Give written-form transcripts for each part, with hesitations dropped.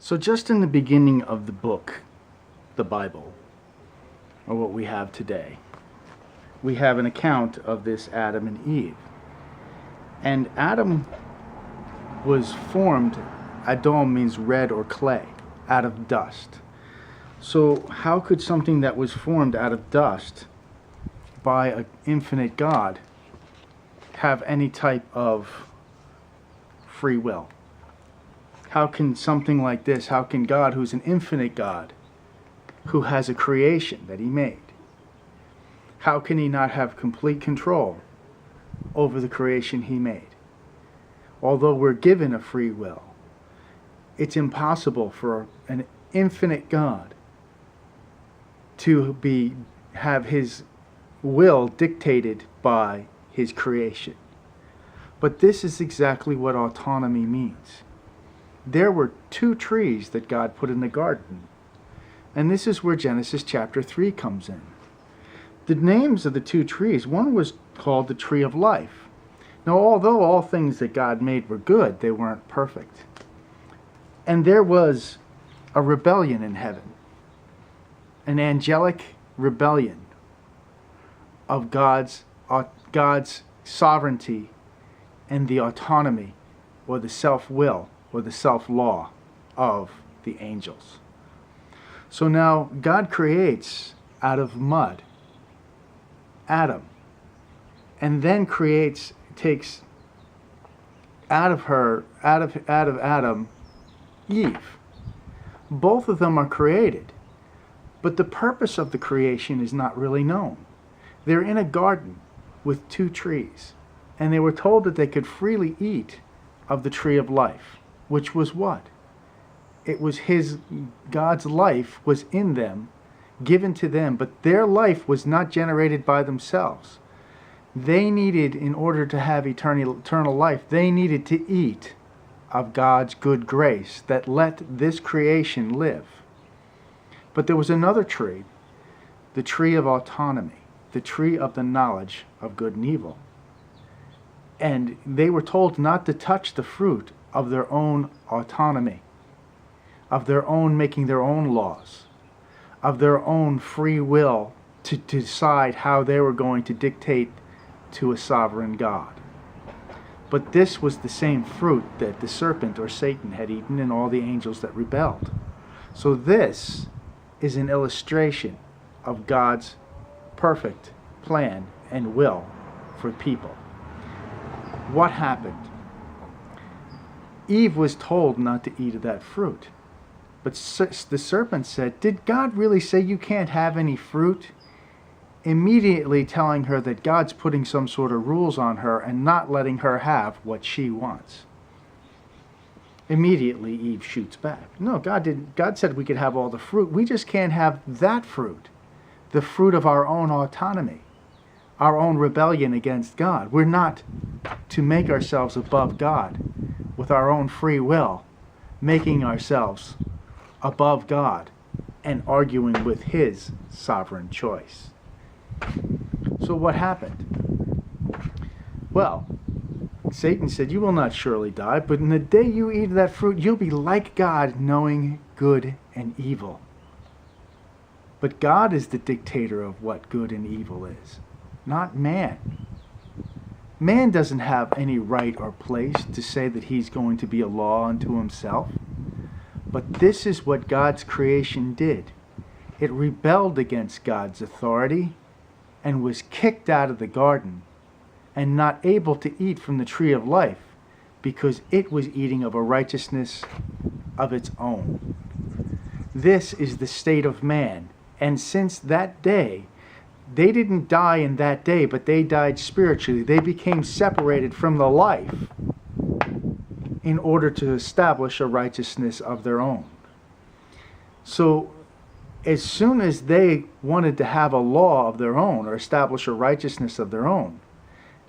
So just in the beginning of the book, the Bible, or what we have today, we have an account of this Adam and Eve. And Adam was formed, Adom means red or clay, out of dust. So how could something that was formed out of dust by an infinite God have any type of free will? How can something like this, how can God, who's an infinite God, who has a creation that he made, how can he not have complete control over the creation he made? Although we're given a free will, it's impossible for an infinite God to have his will dictated by his creation. But this is exactly what autonomy means. There were two trees that God put in the garden. And this is where Genesis chapter 3 comes in. The names of the two trees, one was called the tree of life. Now, although all things that God made were good, they weren't perfect. And there was a rebellion in heaven, an angelic rebellion of God's sovereignty and the autonomy or the self-will or the self-law of the angels. So now God creates out of mud Adam, and then takes out of Adam Eve. Both of them are created, but the purpose of the creation is not really known. They're in a garden with two trees, and they were told that they could freely eat of the tree of life, which was what? It was God's life was in them, given to them, but their life was not generated by themselves. They needed, in order to have eternal life, they needed to eat of God's good grace that let this creation live. But there was another tree, the tree of autonomy, the tree of the knowledge of good and evil. And they were told not to touch the fruit of their own autonomy, of their own making their own laws, of their own free will to decide how they were going to dictate to a sovereign God. But this was the same fruit that the serpent or Satan had eaten and all the angels that rebelled. So this is an illustration of God's perfect plan and will for people. What happened? Eve was told not to eat of that fruit. But the serpent said, "Did God really say you can't have any fruit?" Immediately telling her that God's putting some sort of rules on her and not letting her have what she wants. Immediately Eve shoots back. No, God didn't. God said we could have all the fruit. We just can't have that fruit. The fruit of our own autonomy, our own rebellion against God. We're not to make ourselves above God with our own free will, making ourselves above God and arguing with his sovereign choice. So what happened? Well, Satan said, "You will not surely die, but in the day you eat of that fruit, you'll be like God, knowing good and evil." But God is the dictator of what good and evil is, not man. Man doesn't have any right or place to say that he's going to be a law unto himself. But this is what God's creation did. It rebelled against God's authority and was kicked out of the garden and not able to eat from the tree of life because it was eating of a righteousness of its own. This is the state of man. And since that day, they didn't die in that day, but they died spiritually. They became separated from the life in order to establish a righteousness of their own. So as soon as they wanted to have a law of their own or establish a righteousness of their own,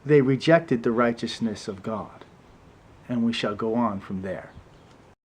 they rejected the righteousness of God. And we shall go on from there.